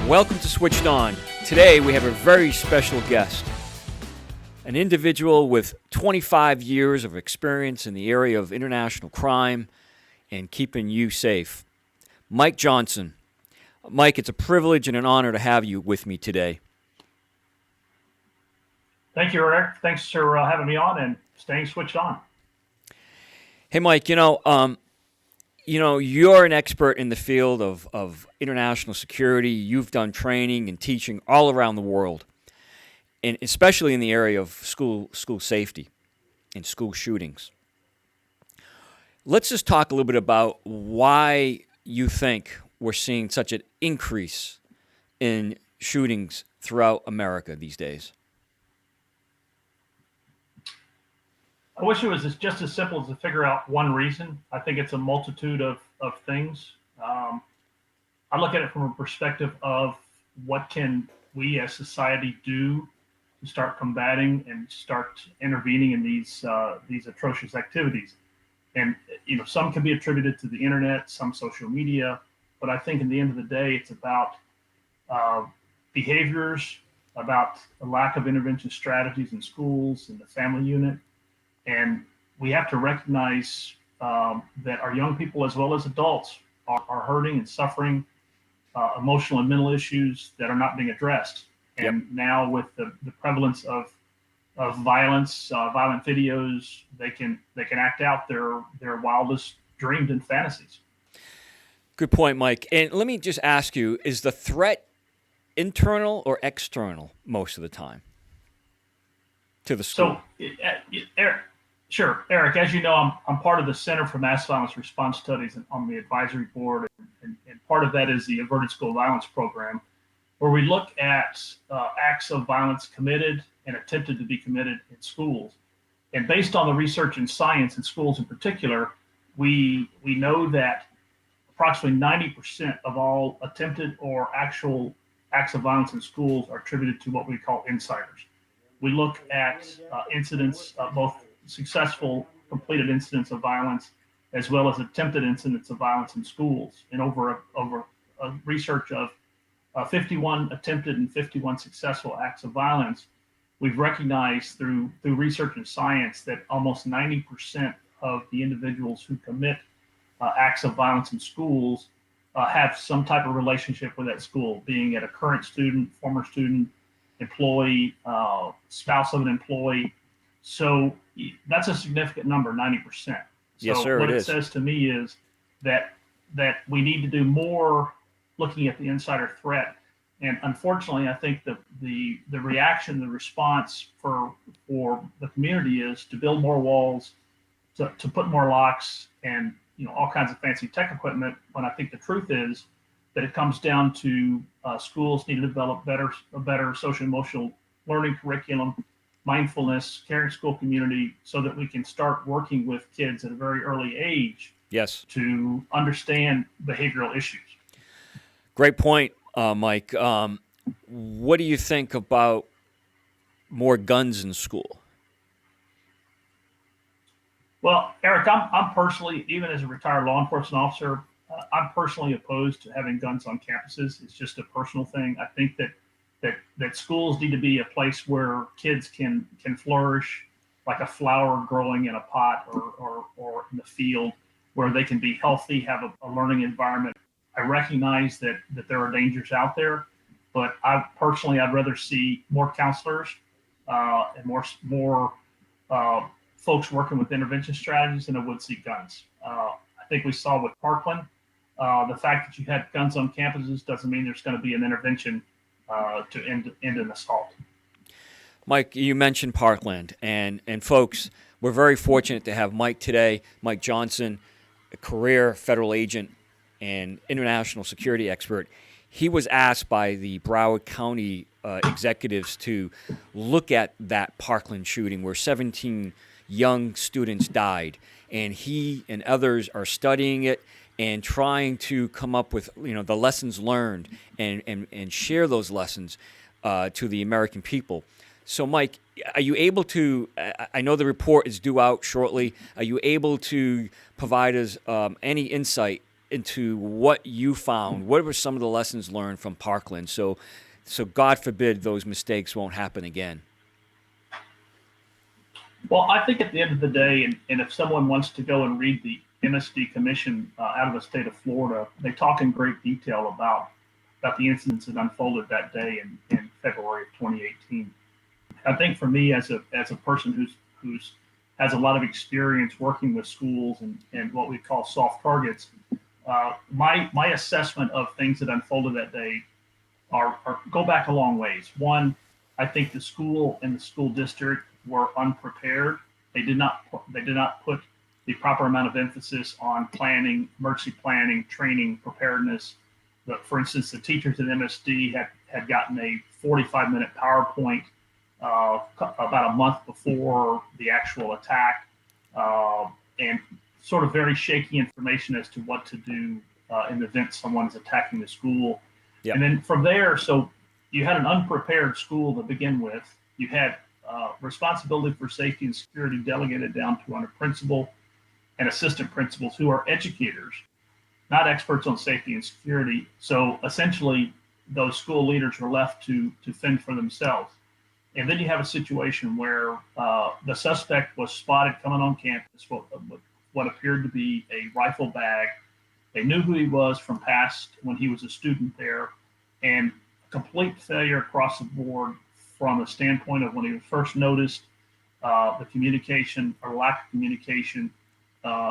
Welcome to Switched On. Today we have a very special guest, an individual with 25 years of experience in the area of international crime and keeping you safe. Mike Johnson. Mike, it's a privilege and an honor to have you with me today. Thank you, Eric. Thanks for having me on and staying switched on. Hey, Mike, you're an expert in the field of international security. You've done training and teaching all around the world, and especially in the area of school safety and school shootings. Let's just talk a little bit about why you think we're seeing such an increase in shootings throughout America these days. I wish it was just as simple as to figure out one reason. I think it's a multitude of things. I look at it from a perspective of what can we as society do to start combating and start intervening in these atrocious activities. And some can be attributed to the internet, some social media, but I think in the end of the day, it's about behaviors, about a lack of intervention strategies in schools and the family unit. And we have to recognize that our young people, as well as adults, are hurting and suffering emotional and mental issues that are not being addressed. And Yep. now with the prevalence of violence, violent videos, they can act out their wildest dreams and fantasies. Good point, Mike. And let me just ask you, is the threat internal or external most of the time to the school? So, Eric, sure, Eric. As you know, I'm part of the Center for Mass Violence Response Studies on the advisory board, and part of that is the Averted School Violence Program, where we look at acts of violence committed and attempted to be committed in schools. And based on the research in science in schools in particular, we know that approximately 90% of all attempted or actual acts of violence in schools are attributed to what we call insiders. We look at incidents, both successful completed incidents of violence, as well as attempted incidents of violence in schools. And over a research of 51 attempted and 51 successful acts of violence, we've recognized through research and science that almost 90% of the individuals who commit acts of violence in schools have some type of relationship with that school, being it a current student, former student, employee, spouse of an employee. So that's a significant number, 90%. Yes, So sir, what it it is. says to me is that we need to do more looking at the insider threat. And unfortunately, I think the reaction, the response for the community is to build more walls, to put more locks, and all kinds of fancy tech equipment. When I think the truth is that it comes down to schools need to develop a better social emotional learning curriculum, mindfulness, caring school community, so that we can start working with kids at a very early age Yes. to understand behavioral issues. Great point, Mike. What do you think about more guns in school? Well, Eric, I'm personally, even as a retired law enforcement officer, I'm personally opposed to having guns on campuses. It's just a personal thing. I think that schools need to be a place where kids can flourish like a flower growing in a pot or in the field, where they can be healthy, have a learning environment. I recognize that there are dangers out there, but I'd rather see more counselors and more folks working with intervention strategies than I would see guns. I think we saw with Parkland, the fact that you had guns on campuses doesn't mean there's going to be an intervention to end an assault. Mike, you mentioned Parkland, and folks, we're very fortunate to have Mike today. Mike Johnson, a career federal agent and international security expert. He was asked by the Broward County executives to look at that Parkland shooting where 17 young students died, and he and others are studying it and trying to come up with the lessons learned and share those lessons to the American people. So, Mike, are you able to? I know the report is due out shortly. Are you able to provide us any insight into what you found. What were some of the lessons learned from Parkland? So God forbid those mistakes won't happen again. Well, I think at the end of the day, and if someone wants to go and read the MSD Commission out of the state of Florida, they talk in great detail about the incidents that unfolded that day in February of 2018. I think for me, as a person who's has a lot of experience working with schools and what we call soft targets, my assessment of things that unfolded that day are go back a long ways. One, I think the school and the school district were unprepared. They did not put the proper amount of emphasis on planning, emergency planning, training, preparedness. For instance, the teachers at MSD had gotten a 45-minute PowerPoint about a month before the actual attack, and sort of very shaky information as to what to do in the event someone's attacking the school. Yep. And then from there, so you had an unprepared school to begin with. You had responsibility for safety and security delegated down to a principal and assistant principals who are educators, not experts on safety and security. So essentially, those school leaders are left to fend for themselves. And then you have a situation where the suspect was spotted coming on campus with what appeared to be a rifle bag. They knew who he was from past when he was a student there, and complete failure across the board from the standpoint of when he was first noticed, the communication or lack of communication.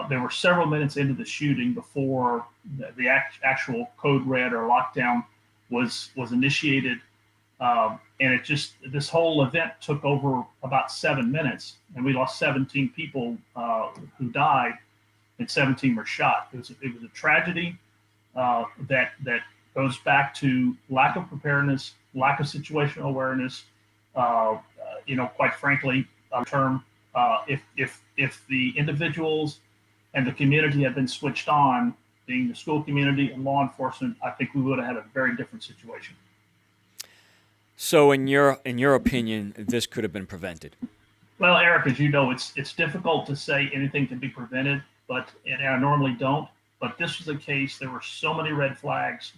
There were several minutes into the shooting before the actual code red or lockdown was initiated. And this whole event took over about 7 minutes, and we lost 17 people who died, and 17 were shot. It was a tragedy that goes back to lack of preparedness, lack of situational awareness. Quite frankly, if the individuals and the community had been switched on, being the school community and law enforcement, I think we would have had a very different situation. So, in your opinion, this could have been prevented? Well, Eric, as you know, it's difficult to say anything can be prevented, and I normally don't. But this was a case. There were so many red flags.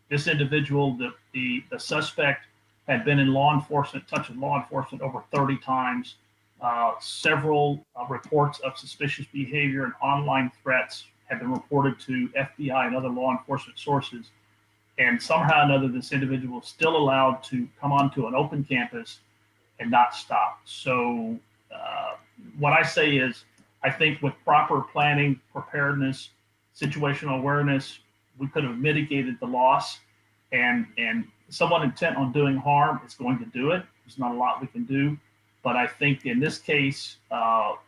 This individual, the suspect, had been in touch with law enforcement over 30 times. Several reports of suspicious behavior and online threats have been reported to FBI and other law enforcement sources. And somehow or another, this individual is still allowed to come onto an open campus and not stop. So what I say is, I think with proper planning, preparedness, situational awareness, we could have mitigated the loss. And someone intent on doing harm is going to do it. There's not a lot we can do. But I think in this case,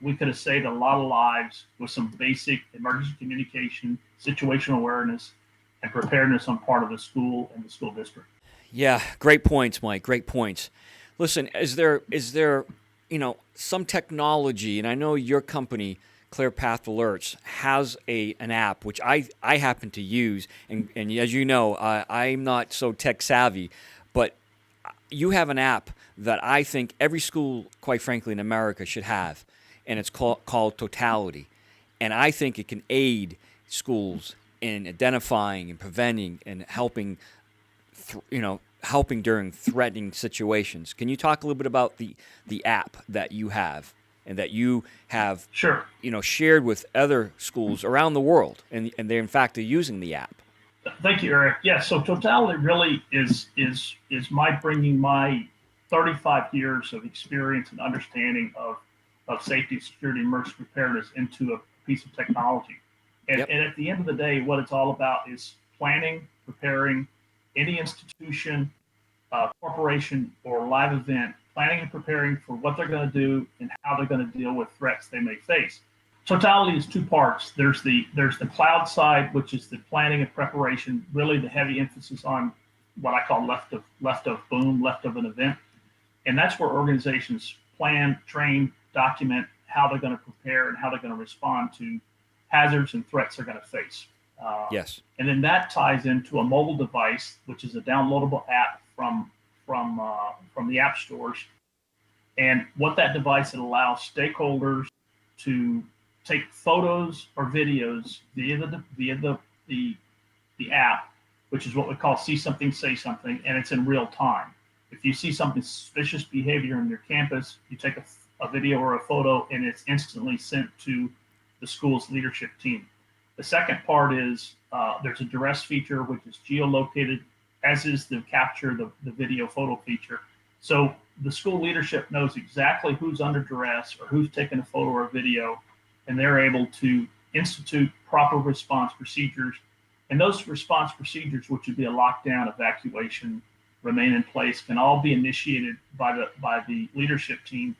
we could have saved a lot of lives with some basic emergency communication, situational awareness, and preparedness on part of the school and the school district. Yeah, great points, Mike. Great points. Listen, is there some technology, and I know your company, Clearpath Alerts, has an app which I happen to use, and as you know, I'm not so tech savvy, but you have an app that I think every school, quite frankly, in America should have, and it's called Totality, and I think it can aid schools in identifying and preventing and helping during threatening situations. Can you talk a little bit about the app that you have and that you have Sure. Shared with other schools around the world, and they in fact are using the app? Thank you, Eric. Yeah, so Totality really is my bringing my 35 years of experience and understanding of safety, security, emergency preparedness into a piece of technology. And, Yep. and at the end of the day, what it's all about is planning, preparing any institution, corporation, or live event, planning and preparing for what they're going to do and how they're going to deal with threats they may face. Totality is two parts. There's the cloud side, which is the planning and preparation, really the heavy emphasis on what I call left of boom, left of an event. And that's where organizations plan, train, document how they're going to prepare and how they're going to respond to hazards and threats they're going to face. Yes. And then that ties into a mobile device, which is a downloadable app from the app stores. And what that device, it allows stakeholders to take photos or videos via the the app, which is what we call See Something, Say Something, and it's in real time. If you see something suspicious behavior on your campus, you take a video or a photo, and it's instantly sent to the school's leadership team. The second part is there's a duress feature, which is geolocated, as is the capture the video photo feature. So the school leadership knows exactly who's under duress or who's taking a photo or video, and they're able to institute proper response procedures. And those response procedures, which would be a lockdown, evacuation, remain in place, can all be initiated by the leadership team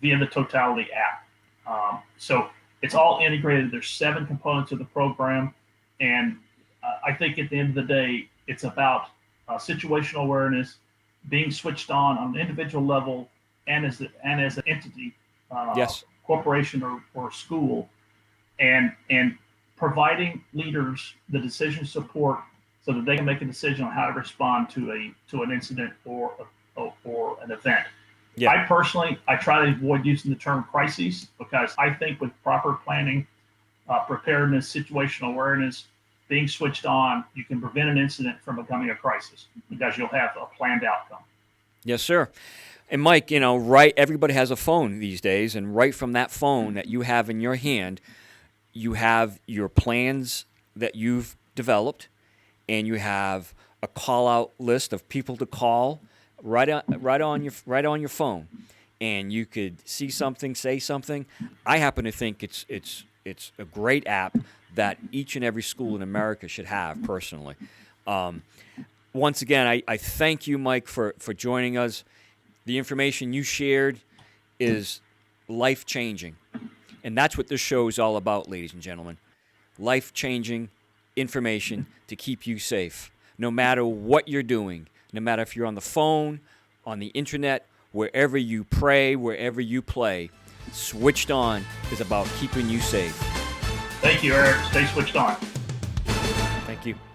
via the Totality app. So it's all integrated. There's 7 components of the program, and I think at the end of the day, it's about situational awareness, being switched on an individual level and as an entity, Yes. corporation or school, and providing leaders the decision support so that they can make a decision on how to respond to an incident or an event. Yeah. I personally try to avoid using the term crises, because I think with proper planning, preparedness, situational awareness, being switched on, you can prevent an incident from becoming a crisis because you'll have a planned outcome. Yes, sir. And Mike, right, everybody has a phone these days, and right from that phone that you have in your hand, you have your plans that you've developed, and you have a call-out list of people to call right on your phone, and you could see something, say something. I happen to think it's a great app that each and every school in America should have, personally. Once again, I thank you, Mike, for joining us. The information you shared is life-changing, and that's what this show is all about, ladies and gentlemen. Life-changing information to keep you safe, no matter what you're doing, no matter if you're on the phone, on the internet, wherever you pray, wherever you play. Switched On is about keeping you safe. Thank you, Eric. Stay switched on. Thank you.